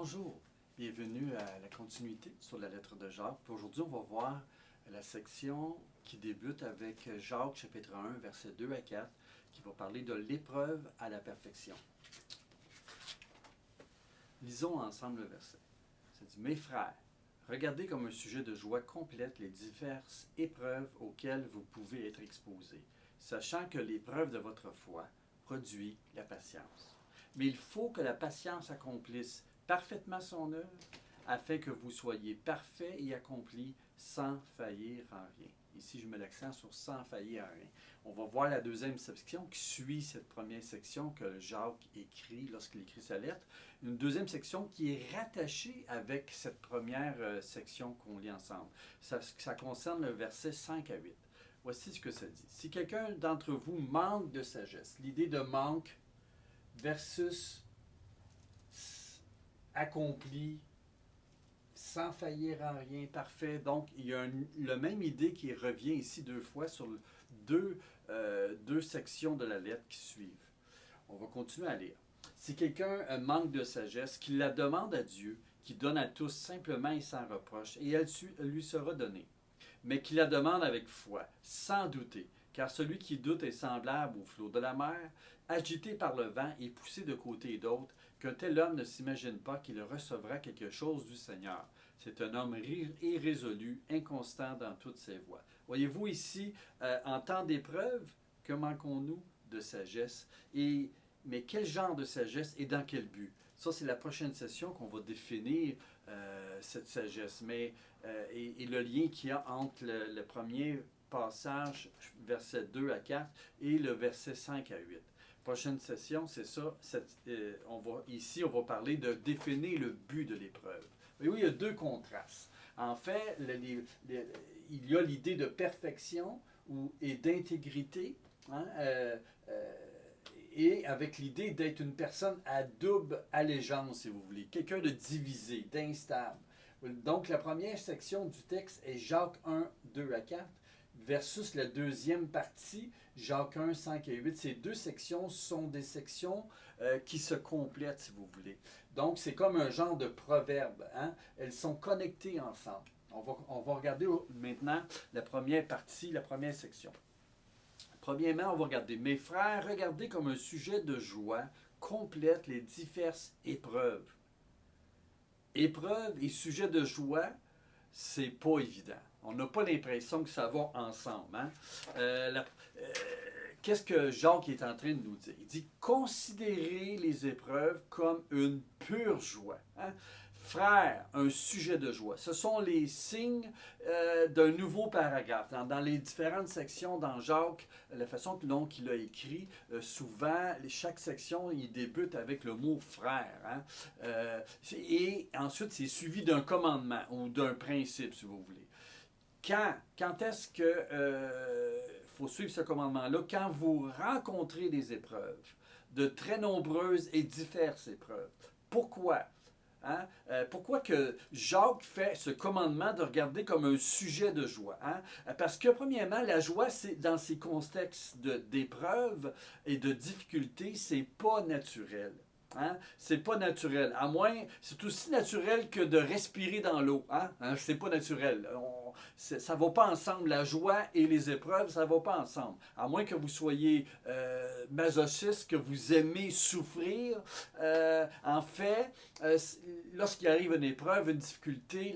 Bonjour, bienvenue à la continuité sur la lettre de Jacques. Aujourd'hui, on va voir la section qui débute avec Jacques chapitre 1, versets 2 à 4, qui va parler de l'épreuve à la perfection. Lisons ensemble le verset. Ça dit: Mes frères, regardez comme un sujet de joie complète les diverses épreuves auxquelles vous pouvez être exposés, sachant que l'épreuve de votre foi produit la patience. Mais il faut que la patience accomplisse parfaitement son œuvre, afin que vous soyez parfaits et accomplis sans faillir en rien. Ici, je mets l'accent sur sans faillir en rien. On va voir la deuxième section qui suit cette première section que Jacques écrit lorsqu'il écrit sa lettre. Une deuxième section qui est rattachée avec cette première section qu'on lit ensemble. Ça concerne le verset 5 à 8. Voici ce que ça dit. Si quelqu'un d'entre vous manque de sagesse, l'idée de manque versus accompli, sans faillir en rien, parfait. Donc, il y a la même idée qui revient ici deux fois sur deux sections de la lettre qui suivent. On va continuer à lire. Si quelqu'un manque de sagesse, qu'il la demande à Dieu, qui donne à tous simplement et sans reproche, et elle lui sera donnée. Mais qu'il la demande avec foi, sans douter, car celui qui doute est semblable au flot de la mer, agité par le vent et poussé de côté et d'autre, qu'un tel homme ne s'imagine pas qu'il recevra quelque chose du Seigneur. C'est un homme irrésolu, inconstant dans toutes ses voies. Voyez-vous ici, en temps d'épreuve, que manquons-nous de sagesse? Mais quel genre de sagesse et dans quel but? Ça, c'est la prochaine session qu'on va définir cette sagesse. Et le lien qu'il y a entre le premier passage, verset 2 à 4, et le verset 5 à 8. Prochaine session, c'est ça. Ici, on va parler de définir le but de l'épreuve. Oui, il y a deux contrastes. En fait, il y a l'idée de perfection et d'intégrité, hein, et avec l'idée d'être une personne à double allégeance, si vous voulez, quelqu'un de divisé, d'instable. Donc, la première section du texte est Jacques 1, 2 à 4, versus la deuxième partie, Jacques 1, 5 et 8. Ces deux sections sont des sections qui se complètent, si vous voulez. Donc, c'est comme un genre de proverbe, hein? Elles sont connectées ensemble. On va regarder maintenant la première partie, la première section. Premièrement, on va regarder. Mes frères, regardez comme un sujet de joie complète les diverses épreuves. Épreuve et sujet de joie, c'est pas évident. On n'a pas l'impression que ça va ensemble. Hein? Qu'est-ce que Jacques est en train de nous dire? Il dit: considérez les épreuves comme une pure joie. Hein? Frère, un sujet de joie. Ce sont les signes d'un nouveau paragraphe. Dans les différentes sections dans Jacques, la façon dont il a écrit, souvent, chaque section, il débute avec le mot frère. Hein? Et ensuite, c'est suivi d'un commandement ou d'un principe, si vous voulez. Quand est-ce que faut suivre ce commandement-là? Quand vous rencontrez des épreuves, de très nombreuses et diverses épreuves. Pourquoi? Hein? Pourquoi que Jacques fait ce commandement de regarder comme un sujet de joie? Hein? Parce que, premièrement, la joie, c'est dans ces contextes d'épreuves et de difficultés, c'est pas naturel. Hein? C'est pas naturel. À moins, c'est aussi naturel que de respirer dans l'eau. Hein? C'est pas naturel. Ça va pas ensemble. La joie et les épreuves, ça va pas ensemble. À moins que vous soyez masochiste, que vous aimez souffrir. En fait, lorsqu'il arrive une épreuve, une difficulté,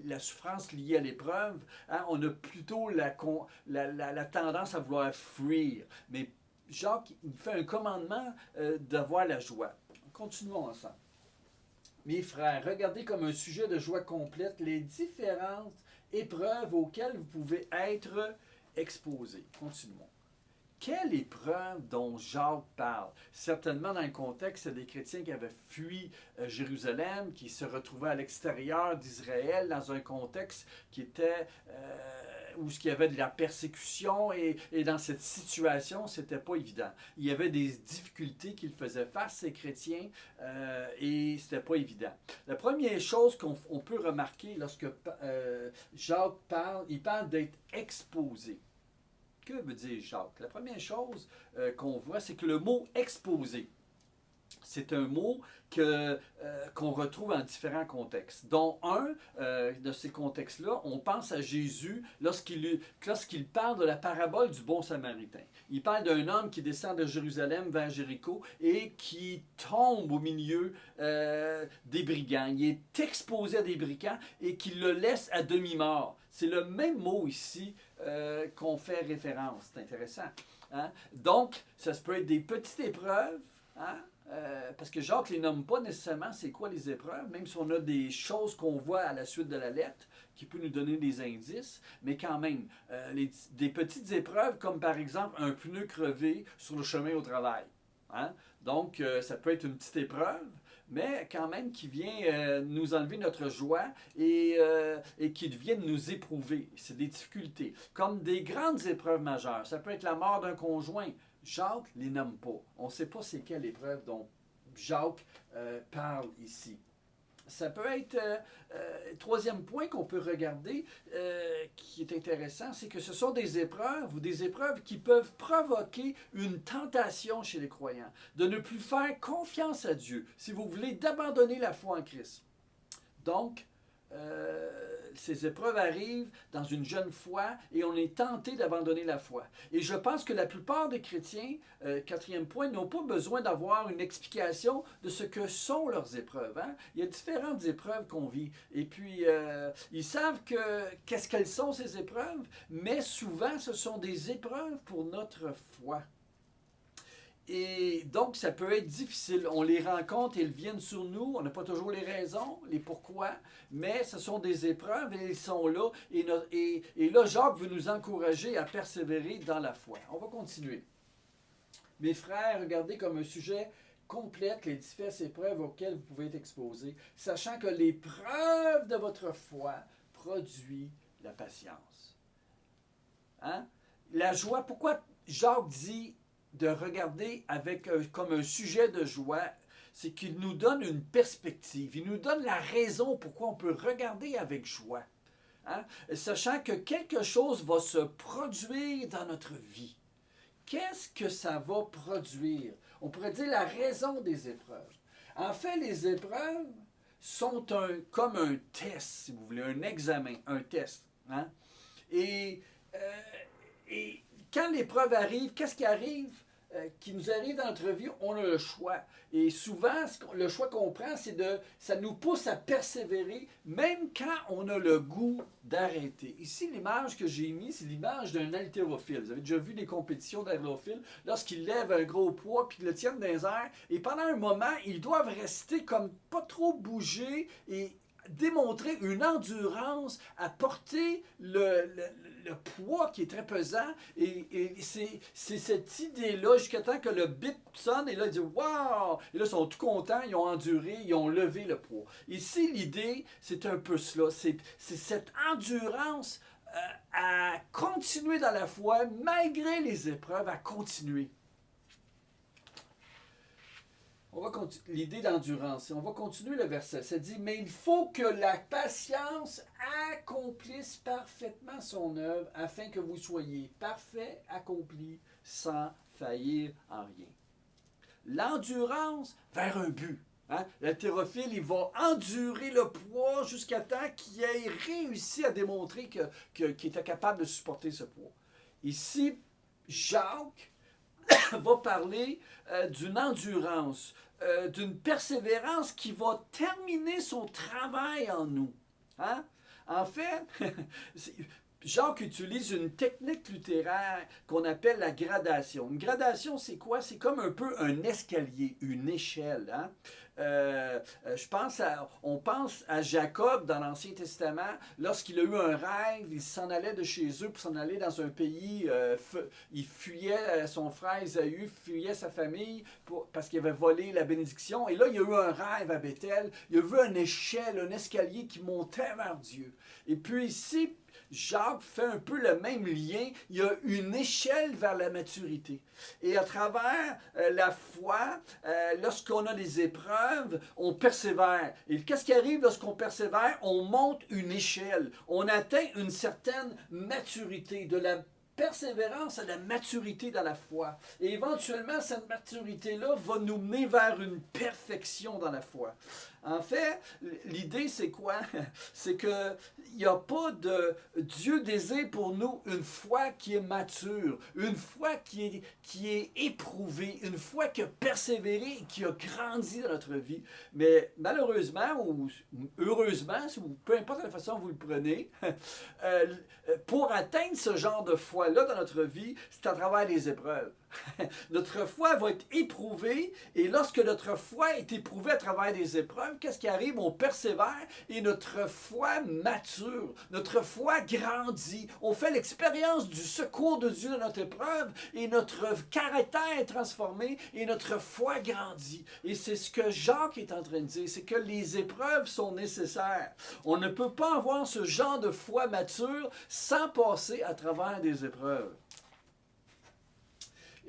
la souffrance liée à l'épreuve, hein, on a plutôt la tendance à vouloir fuir. Mais Jacques, il fait un commandement d'avoir la joie. Continuons ensemble. Mes frères, regardez comme un sujet de joie complète les différentes épreuves auxquelles vous pouvez être exposés. Continuons. Quelle épreuve dont Jacques parle? Certainement dans le contexte des chrétiens qui avaient fui Jérusalem, qui se retrouvaient à l'extérieur d'Israël, dans un contexte qui était où il y avait de la persécution et dans cette situation, c'était pas évident. Il y avait des difficultés qu'ils faisaient face, ces chrétiens, et c'était pas évident. La première chose qu'on peut remarquer lorsque Jacques parle, il parle d'être exposé. Que veut dire Jacques? La première chose qu'on voit, c'est que le mot exposé, C'est un mot qu'on retrouve en différents contextes, dont un de ces contextes-là, on pense à Jésus lorsqu'il parle de la parabole du bon samaritain. Il parle d'un homme qui descend de Jérusalem vers Jéricho et qui tombe au milieu des brigands. Il est exposé à des brigands et qui le laisse à demi-mort. C'est le même mot ici qu'on fait référence. C'est intéressant. Hein? Donc, ça peut être des petites épreuves, hein? Parce que Jacques ne les nomme pas nécessairement c'est quoi les épreuves, même si on a des choses qu'on voit à la suite de la lettre qui peut nous donner des indices, mais quand même, des petites épreuves comme par exemple un pneu crevé sur le chemin au travail. Hein? Donc, ça peut être une petite épreuve, mais quand même qui vient nous enlever notre joie et qui vient nous éprouver. C'est des difficultés. Comme des grandes épreuves majeures. Ça peut être la mort d'un conjoint. Jacques ne les nomme pas. On ne sait pas c'est quelle épreuve dont Jacques parle ici. Ça peut être, troisième point qu'on peut regarder, qui est intéressant, c'est que ce sont des épreuves ou des épreuves qui peuvent provoquer une tentation chez les croyants, de ne plus faire confiance à Dieu, si vous voulez, d'abandonner la foi en Christ. Donc, ces épreuves arrivent dans une jeune foi et on est tenté d'abandonner la foi. Et je pense que la plupart des chrétiens, quatrième point, n'ont pas besoin d'avoir une explication de ce que sont leurs épreuves. Hein? Il y a différentes épreuves qu'on vit. Et puis, ils savent qu'est-ce qu'elles sont ces épreuves, mais souvent, ce sont des épreuves pour notre foi. Et donc, ça peut être difficile. On les rencontre, elles viennent sur nous. On n'a pas toujours les raisons, les pourquoi, mais ce sont des épreuves et elles sont là. Et là, Jacques veut nous encourager à persévérer dans la foi. On va continuer. Mes frères, regardez comme un sujet complète les diverses épreuves auxquelles vous pouvez être exposés, sachant que l'épreuve de votre foi produit la patience. Hein? La joie, pourquoi Jacques dit de regarder comme un sujet de joie, c'est qu'il nous donne une perspective, il nous donne la raison pourquoi on peut regarder avec joie, hein? Sachant que quelque chose va se produire dans notre vie. Qu'est-ce que ça va produire? On pourrait dire la raison des épreuves. En fait, les épreuves sont comme un test, si vous voulez, un examen, un test. Hein? Et quand l'épreuve arrive, qu'est-ce qui arrive? Qui nous arrive dans notre vie, on a le choix. Et souvent, le choix qu'on prend, ça nous pousse à persévérer, même quand on a le goût d'arrêter. Ici, l'image que j'ai mise, c'est l'image d'un haltérophile. Vous avez déjà vu des compétitions d'haltérophiles, lorsqu'ils lèvent un gros poids, puis ils le tiennent dans les airs, et pendant un moment, ils doivent rester comme pas trop bouger, et démontrer une endurance à porter le poids qui est très pesant. Et c'est cette idée-là, jusqu'à temps que le bip sonne, et là, ils disent « Wow! » Et là, ils sont tout contents, ils ont enduré, ils ont levé le poids. Ici, l'idée, c'est un peu cela. C'est cette endurance à continuer dans la foi, malgré les épreuves, à continuer. L'idée d'endurance. On va continuer le verset. Ça dit, mais il faut que la patience accomplisse parfaitement son œuvre afin que vous soyez parfaits, accomplis, sans faillir en rien. L'endurance vers un but. Hein? L'haltérophile, il va endurer le poids jusqu'à temps qu'il ait réussi à démontrer qu'il était capable de supporter ce poids. Ici, Jacques va parler d'une endurance, d'une persévérance qui va terminer son travail en nous. Hein? En fait, Jacques utilise une technique littéraire qu'on appelle la gradation. Une gradation, c'est quoi? C'est comme un peu un escalier, une échelle. Hein? On pense à Jacob dans l'Ancien Testament, lorsqu'il a eu un rêve, il s'en allait de chez eux pour s'en aller dans un pays, il fuyait son frère Ésaü, fuyait sa famille parce qu'il avait volé la bénédiction, et là il a eu un rêve à Béthel, il a vu une échelle, un escalier qui montait vers Dieu. Et puis ici, Jacques fait un peu le même lien. Il y a une échelle vers la maturité. Et à travers la foi, lorsqu'on a des épreuves, on persévère. Et qu'est-ce qui arrive lorsqu'on persévère? On monte une échelle. On atteint une certaine maturité, de la persévérance à la maturité dans la foi. Et éventuellement, cette maturité-là va nous mener vers une perfection dans la foi. En fait, l'idée, c'est quoi? C'est qu'il n'y a pas de... Dieu désire pour nous une foi qui est mature, une foi qui est éprouvée, une foi qui a persévéré et qui a grandi dans notre vie. Mais malheureusement, ou heureusement, ou peu importe la façon dont vous le prenez, pour atteindre ce genre de foi-là dans notre vie, c'est à travers les épreuves. Notre foi va être éprouvée et lorsque notre foi est éprouvée à travers des épreuves, qu'est-ce qui arrive? On persévère et notre foi mature, notre foi grandit. On fait l'expérience du secours de Dieu dans notre épreuve et notre caractère est transformé et notre foi grandit. Et c'est ce que Jacques est en train de dire, c'est que les épreuves sont nécessaires. On ne peut pas avoir ce genre de foi mature sans passer à travers des épreuves.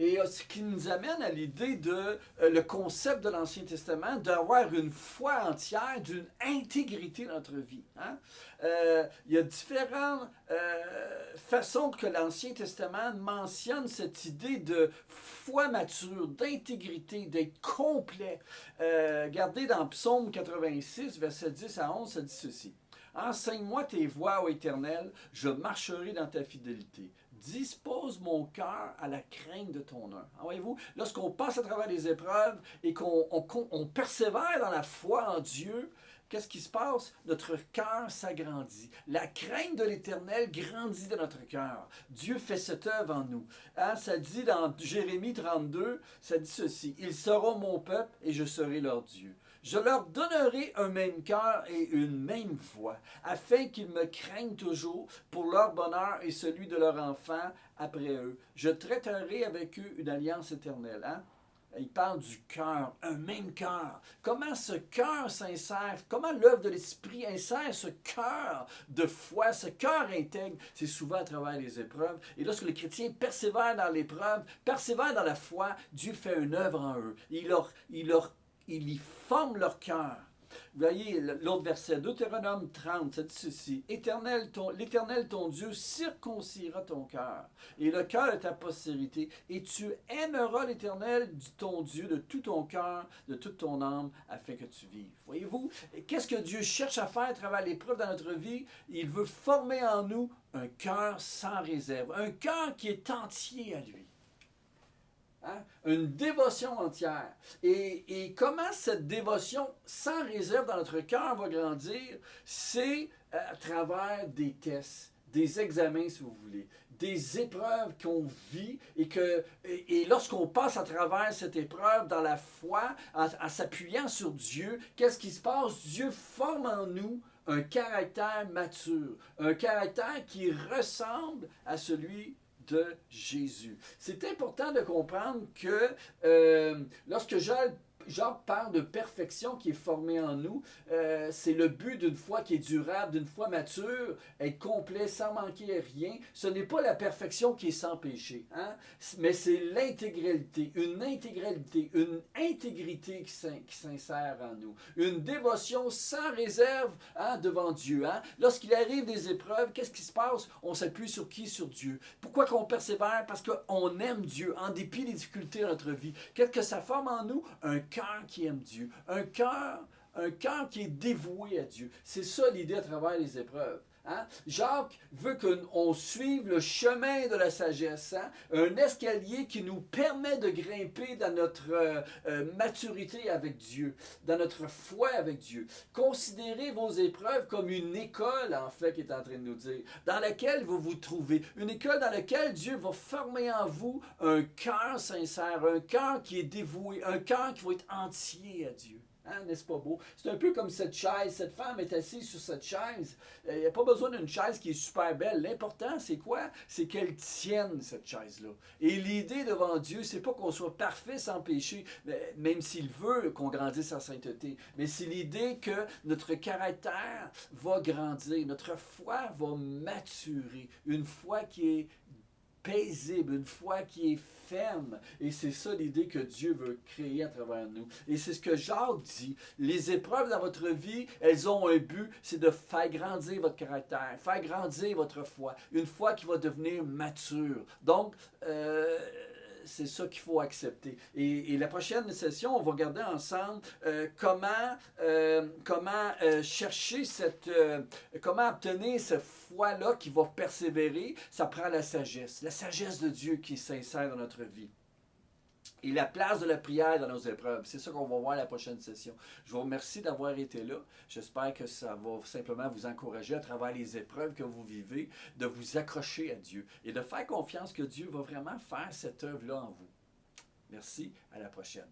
Et ce qui nous amène à l'idée de le concept de l'Ancien Testament, d'avoir une foi entière, d'une intégrité dans notre vie. Hein? Il y a différentes façons que l'Ancien Testament mentionne cette idée de foi mature, d'intégrité, d'être complet. Regardez dans Psaume 86, versets 10 à 11, ça dit ceci. « Enseigne-moi tes voies, ô Éternel, je marcherai dans ta fidélité. » Dispose mon cœur à la crainte de ton nom. Voyez-vous, lorsqu'on passe à travers les épreuves et qu'on persévère dans la foi en Dieu, qu'est-ce qui se passe? Notre cœur s'agrandit. La crainte de l'Éternel grandit dans notre cœur. Dieu fait cette œuvre en nous. Hein, ça dit dans Jérémie 32, ça dit ceci. « Ils seront mon peuple et je serai leur Dieu. Je leur donnerai un même cœur et une même voix, afin qu'ils me craignent toujours pour leur bonheur et celui de leurs enfants après eux. Je traiterai avec eux une alliance éternelle. » Hein? Il parle du cœur, un même cœur. Comment ce cœur s'insère, comment l'œuvre de l'Esprit insère ce cœur de foi, ce cœur intègre, c'est souvent à travers les épreuves. Et lorsque les chrétiens persévèrent dans l'épreuve, persévèrent dans la foi, Dieu fait une œuvre en eux. Il y forme leur cœur. Vous voyez l'autre verset, Deutéronome 30, ça dit ceci. L'Éternel, ton Dieu, circoncira ton cœur et le cœur de ta postérité, et tu aimeras l'Éternel, ton Dieu, de tout ton cœur, de toute ton âme, afin que tu vives. Voyez-vous, qu'est-ce que Dieu cherche à faire à travers l'épreuve dans notre vie? Il veut former en nous un cœur sans réserve, un cœur qui est entier à lui. Hein? Une dévotion entière. Et comment cette dévotion sans réserve dans notre cœur va grandir? C'est à travers des tests, des examens si vous voulez, des épreuves qu'on vit et lorsqu'on passe à travers cette épreuve dans la foi, en s'appuyant sur Dieu, qu'est-ce qui se passe? Dieu forme en nous un caractère mature, un caractère qui ressemble à celui de Jésus. C'est important de comprendre que lorsque Jacques parle de perfection qui est formée en nous, c'est le but d'une foi qui est durable, d'une foi mature, être complet sans manquer à rien. Ce n'est pas la perfection qui est sans péché, hein? Mais c'est l'intégralité, une intégrité qui s'insère en nous. Une dévotion sans réserve, hein, devant Dieu. Hein? Lorsqu'il arrive des épreuves, qu'est-ce qui se passe? On s'appuie sur qui? Sur Dieu. Pourquoi qu'on persévère? Parce qu'on aime Dieu, en dépit des difficultés de notre vie. Qu'est-ce que ça forme en nous? Un cœur qui aime Dieu, un cœur qui est dévoué à Dieu. C'est ça l'idée à travers les épreuves. Hein? Jacques veut qu'on suive le chemin de la sagesse, hein? Un escalier qui nous permet de grimper dans notre maturité avec Dieu, dans notre foi avec Dieu. Considérez vos épreuves comme une école, en fait, qu'il est en train de nous dire, dans laquelle vous vous trouvez. Une école dans laquelle Dieu va former en vous un cœur sincère, un cœur qui est dévoué, un cœur qui va être entier à Dieu. Hein, n'est-ce pas beau? C'est un peu comme cette chaise. Cette femme est assise sur cette chaise. Il n'y a pas besoin d'une chaise qui est super belle. L'important, c'est quoi? C'est qu'elle tienne, cette chaise-là. Et l'idée devant Dieu, c'est pas qu'on soit parfait sans péché, même s'il veut qu'on grandisse en sainteté. Mais c'est l'idée que notre caractère va grandir, notre foi va maturer. Une foi qui est paisible, une foi qui est ferme. Et c'est ça l'idée que Dieu veut créer à travers nous. Et c'est ce que Jacques dit. Les épreuves dans votre vie, elles ont un but, c'est de faire grandir votre caractère, faire grandir votre foi. Une foi qui va devenir mature. Donc, c'est ça qu'il faut accepter. Et la prochaine session, on va regarder ensemble comment chercher comment obtenir cette foi-là qui va persévérer. Ça prend la sagesse de Dieu qui est sincère dans notre vie. Et la place de la prière dans nos épreuves. C'est ça qu'on va voir à la prochaine session. Je vous remercie d'avoir été là. J'espère que ça va simplement vous encourager à travers les épreuves que vous vivez, de vous accrocher à Dieu et de faire confiance que Dieu va vraiment faire cette œuvre-là en vous. Merci, à la prochaine.